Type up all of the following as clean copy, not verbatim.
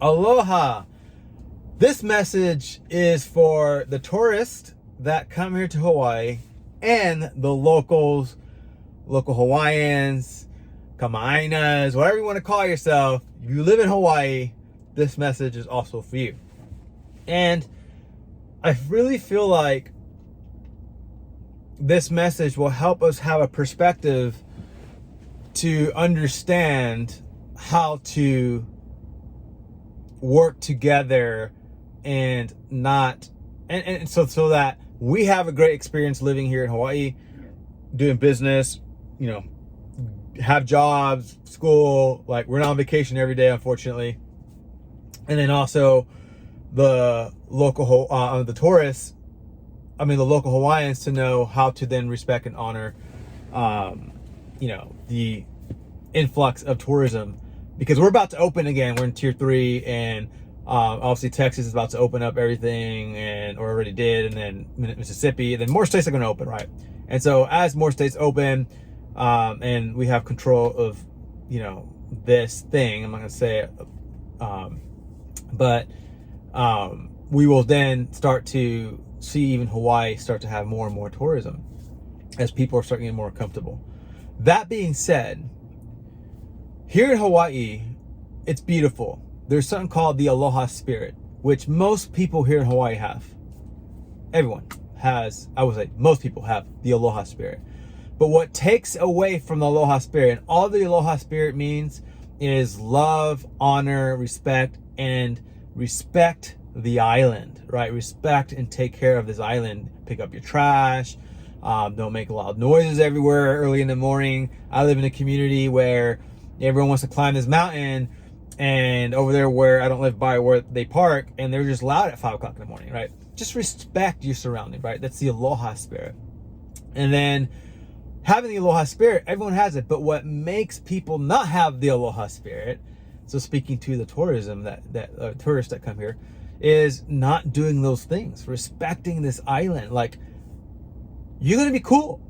Aloha. This message is for the tourists that come here to Hawaii and the locals, local Hawaiians, Kamainas, whatever you want to call yourself. If you live in Hawaii, this message is also for you. And I really feel like this message will help us have a perspective to understand how to work together and not and so that we have a great experience living here in Hawaii, doing business, have jobs, school, like we're not on vacation every day, unfortunately. And then also the local the tourists, the local Hawaiians, to know how to then respect and honor the influx of tourism, because we're about to open again. We're in tier 3, and obviously Texas is about to open up everything, or already did, and then Mississippi, and then more states are going to open, right? And so as more states open, and we have control of this thing, I'm not going to say it, but we will then start to see even Hawaii start to have more and more tourism as people are starting to get more comfortable. That being said, here in Hawaii, it's beautiful. There's something called the Aloha Spirit, which most people here in Hawaii have. Everyone has, I would say most people have the Aloha Spirit. But what takes away from the Aloha Spirit, and all the Aloha Spirit means, is love, honor, respect, and respect the island, right? Respect and take care of this island. Pick up your trash. Don't make loud noises everywhere early in the morning. I live in a community where everyone wants to climb this mountain, and over there where I don't live by where they park, and they're just loud at 5 o'clock in the morning, right? Just respect your surroundings, right? That's the Aloha Spirit. And then having the Aloha Spirit, everyone has it, but what makes people not have the Aloha Spirit, so speaking to the tourism that tourists that come here, is not doing those things, respecting this island. Like, you're gonna be cool.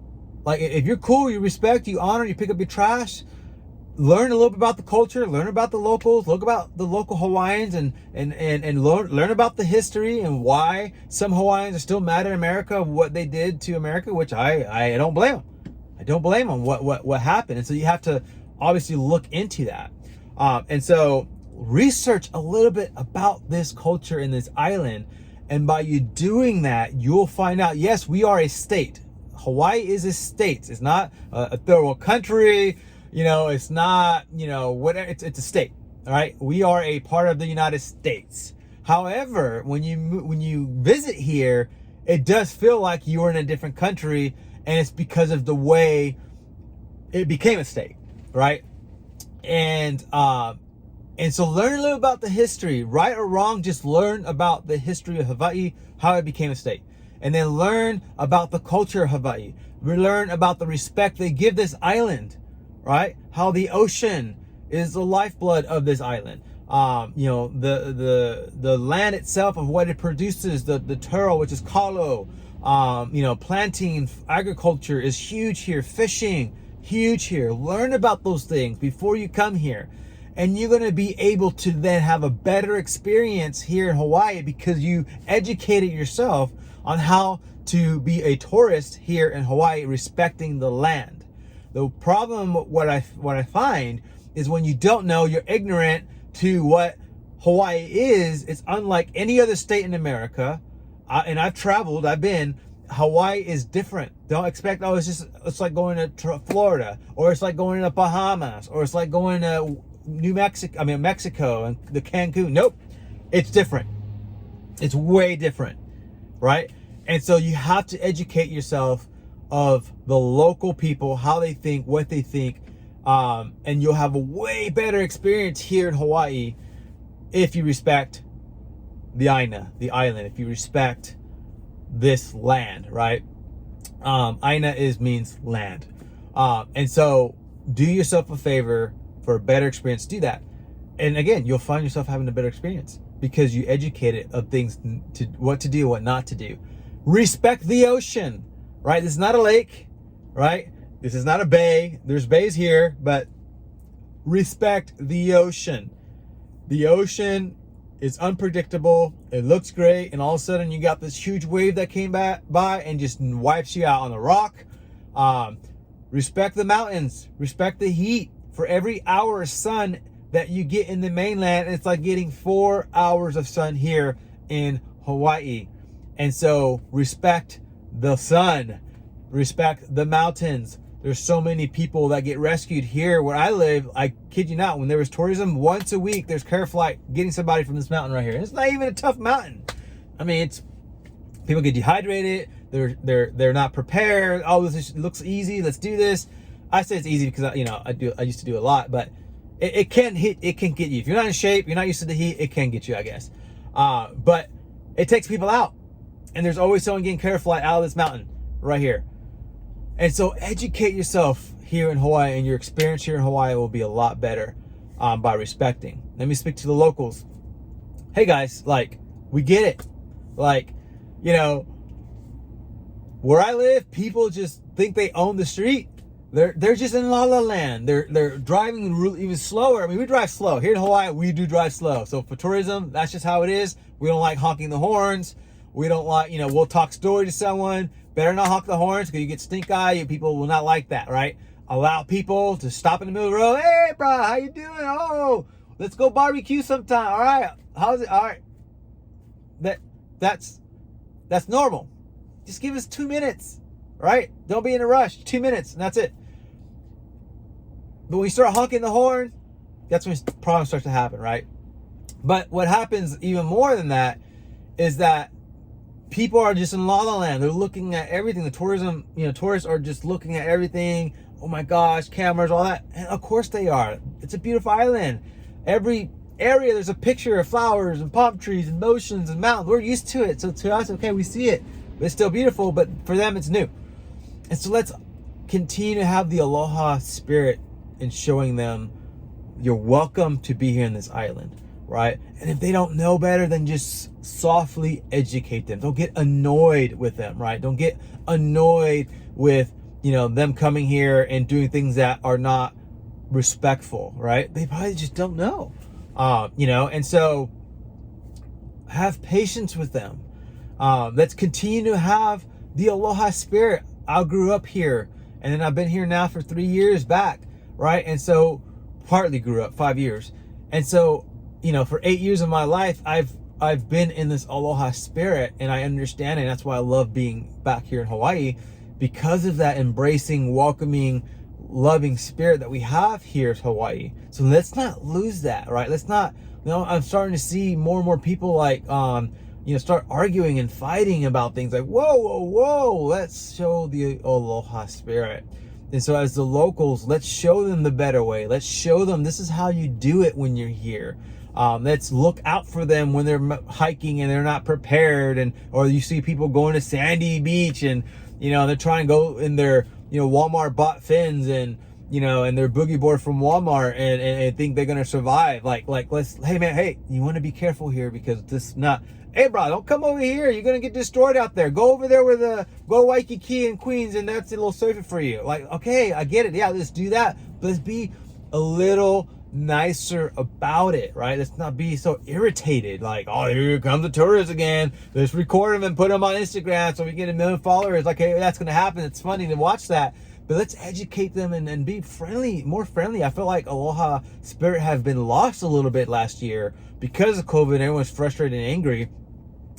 Like, if you're cool, you respect, you honor, you pick up your trash, learn a little bit about the culture, learn about the locals, look about the local Hawaiians, and learn about the history and why some Hawaiians are still mad at America, what they did to America, which I don't blame them. I don't blame them what happened. And so you have to obviously look into that. And so research a little bit about this culture in this island. And by you doing that, you'll find out, yes, we are a state. Hawaii is a state. It's not a third world country. It's not, whatever. It's a state. All right. We are a part of the United States. However, when you visit here, it does feel like you're in a different country, and it's because of the way it became a state, right? And so learn a little about the history, right or wrong. Just learn about the history of Hawaii, how it became a state, and then learn about the culture of Hawaii. We learn about the respect they give this island, right? How the ocean is the lifeblood of this island. The land itself, of what it produces, the taro, which is kalo. Planting, agriculture is huge here. Fishing, huge here. Learn about those things before you come here. And you're going to be able to then have a better experience here in Hawaii, because you educated yourself on how to be a tourist here in Hawaii, respecting the land. The problem, what I find, is when you don't know, you're ignorant to what Hawaii is. It's unlike any other state in America. And I've traveled, Hawaii is different. Don't expect, it's like going to Florida, or it's like going to Bahamas, or it's like going to Mexico and the Cancun. Nope. It's different. It's way different, right? And so you have to educate yourself of the local people, how they think, what they think, and you'll have a way better experience here in Hawaii if you respect the island, if you respect this land, right? Aina means land. And so do yourself a favor for a better experience. Do that. And again, you'll find yourself having a better experience because you educated of things, to what to do, what not to do. Respect the ocean, right? This is not a lake, right? This is not a bay. There's bays here, but respect the ocean. The ocean It's unpredictable. It looks great. And all of a sudden you got this huge wave that came by and just wipes you out on the rock. Respect the mountains. Respect the heat. For every hour of sun that you get in the mainland, it's like getting 4 hours of sun here in Hawaii. And so respect the sun. Respect the mountains. There's so many people that get rescued here where I live. I kid you not, when there was tourism, once a week there's care flight getting somebody from this mountain right here. And it's not even a tough mountain. I mean, it's people get dehydrated. They're not prepared. Oh, this looks easy. Let's do this. I say it's easy because I used to do a lot, but it can get you. If you're not in shape, you're not used to the heat, it can get you, I guess. But it takes people out, and there's always someone getting care flight out of this mountain right here. And so educate yourself here in Hawaii, and your experience here in Hawaii will be a lot better by respecting. Let me speak to the locals. Hey guys, like, we get it. Like, where I live, people just think they own the street. They're just in La La Land. They're driving even slower. I mean, we drive slow. Here in Hawaii, we do drive slow. So for tourism, that's just how it is. We don't like honking the horns. We don't like, we'll talk story to someone. Better not honk the horns because you get stink eye. People will not like that, right? Allow people to stop in the middle of the road. Hey, bro, how you doing? Oh, let's go barbecue sometime. All right. How's it? All right. That's normal. Just give us 2 minutes, right? Don't be in a rush. 2 minutes, and that's it. But when you start honking the horn, that's when problems start to happen, right? But what happens even more than that is that people are just in La La Land. They're looking at everything. The tourism, tourists are just looking at everything. Oh my gosh, cameras, all that. And of course they are. It's a beautiful island. Every area, there's a picture of flowers and palm trees and oceans and mountains. We're used to it. So to us, okay, we see it. But it's still beautiful, but for them, it's new. And so let's continue to have the Aloha Spirit in showing them you're welcome to be here in this island, right? And if they don't know better, then just softly educate them. Don't get annoyed with them, right? Don't get annoyed with, them coming here and doing things that are not respectful, right? They probably just don't know, and so have patience with them. Let's continue to have the Aloha Spirit. I grew up here, and then I've been here now for 3 years back, right? And so partly grew up 5 years. And so, for 8 years of my life, I've been in this Aloha Spirit, and I understand it. And that's why I love being back here in Hawaii, because of that embracing, welcoming, loving spirit that we have here in Hawaii. So let's not lose that, right? Let's not, I'm starting to see more and more people like, start arguing and fighting about things like, whoa, let's show the Aloha Spirit. And so as the locals, let's show them the better way. Let's show them this is how you do it when you're here. Let's look out for them when they're hiking and they're not prepared, or you see people going to Sandy Beach and, they're trying to go in their, Walmart bought fins and, and their boogie board from Walmart and think they're going to survive. Like, hey, you want to be careful here because this not, hey bro, don't come over here. You're going to get destroyed out there. Go over there go to Waikiki and Queens and that's a little safer for you. Like, okay, I get it. Yeah, let's do that. But let's be a little nicer about it, right? Let's not be so irritated. Like, oh, here comes the tourists again. Let's record them and put them on Instagram so we get 1 million followers. Like, hey, that's going to happen. It's funny to watch that. But let's educate them and be friendly, more friendly. I feel like Aloha Spirit have been lost a little bit last year because of COVID. Everyone's frustrated and angry.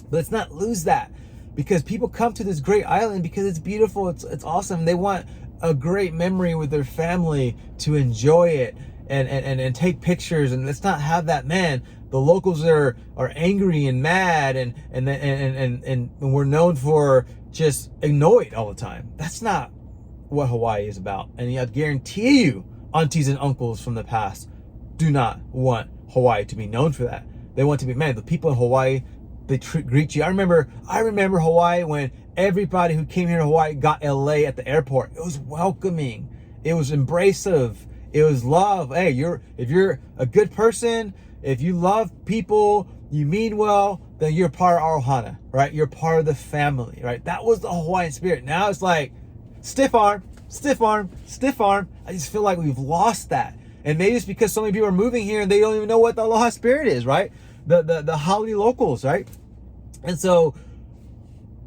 But let's not lose that, because people come to this great island because it's beautiful. It's awesome. They want a great memory with their family to enjoy it and take pictures. And let's not have that, man, the locals are angry and mad and we're known for just annoyed all the time. That's not what Hawaii is about. And I guarantee you, aunties and uncles from the past do not want Hawaii to be known for that. They want to be, man, the people in Hawaii, they greet you. I remember Hawaii when everybody who came here to Hawaii got LA at the airport. It was welcoming. It was embracive. It was love. Hey, if you're a good person, if you love people, you mean well, then you're part of our ohana, right? You're part of the family, right? That was the Hawaiian spirit. Now it's like stiff arm. I just feel like we've lost that. And maybe it's because so many people are moving here and they don't even know what the Aloha Spirit is, right? the Howley locals, right? And so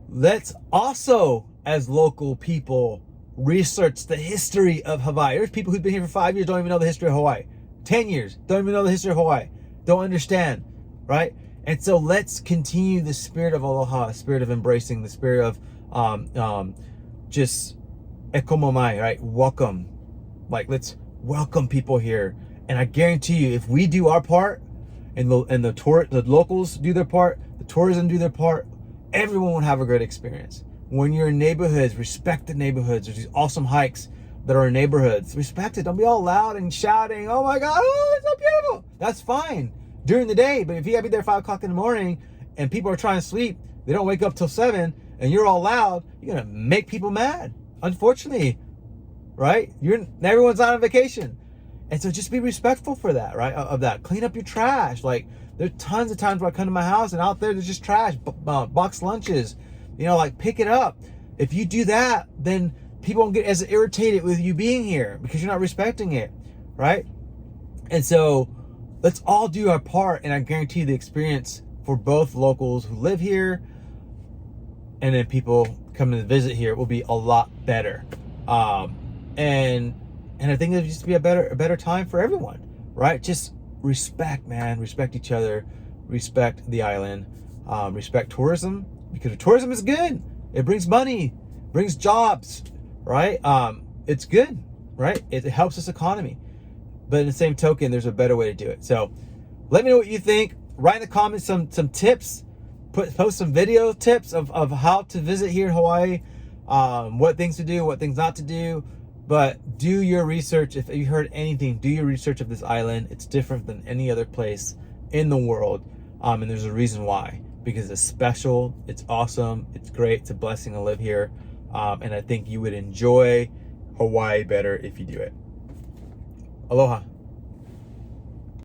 let's also, as local people, research the history of Hawaii. There's people who've been here for 5 years, don't even know the history of Hawaii. 10 years, don't even know the history of Hawaii. Don't understand, right? And so let's continue the spirit of aloha, spirit of embracing, the spirit of just ekomomai, right? Welcome. Like, let's welcome people here. And I guarantee you, if we do our part, and the locals do their part, the tourism do their part, everyone will have a great experience. When you're in neighborhoods, respect the neighborhoods. There's these awesome hikes that are in neighborhoods. Respect it. Don't be all loud and shouting, oh my God, oh, it's so beautiful. That's fine during the day. But if you gotta be there 5 o'clock in the morning and people are trying to sleep, they don't wake up till 7, and you're all loud, you're gonna make people mad. Unfortunately, right? Everyone's on vacation. And so just be respectful for that, right? Of that. Clean up your trash. Like, there's tons of times where I come to my house and out there's just trash, box lunches, like, pick it up. If you do that, then people won't get as irritated with you being here because you're not respecting it, right? And so let's all do our part, and I guarantee the experience for both locals who live here and then people coming to visit here will be a lot better. And I think it'll just be a better time for everyone, right? Just respect, man. Respect each other. Respect the island. Respect tourism, because tourism is good. It brings money, brings jobs, right? It's good, right? It helps this economy. But in the same token, there's a better way to do it. So let me know what you think. Write in the comments some tips. Post some video tips of how to visit here in Hawaii. What things to do, what things not to do. But do your research. If you heard anything, do your research of this island. It's different than any other place in the world. And there's a reason why. Because it's special, it's awesome, it's great, it's a blessing to live here. And I think you would enjoy Hawaii better if you do it. Aloha.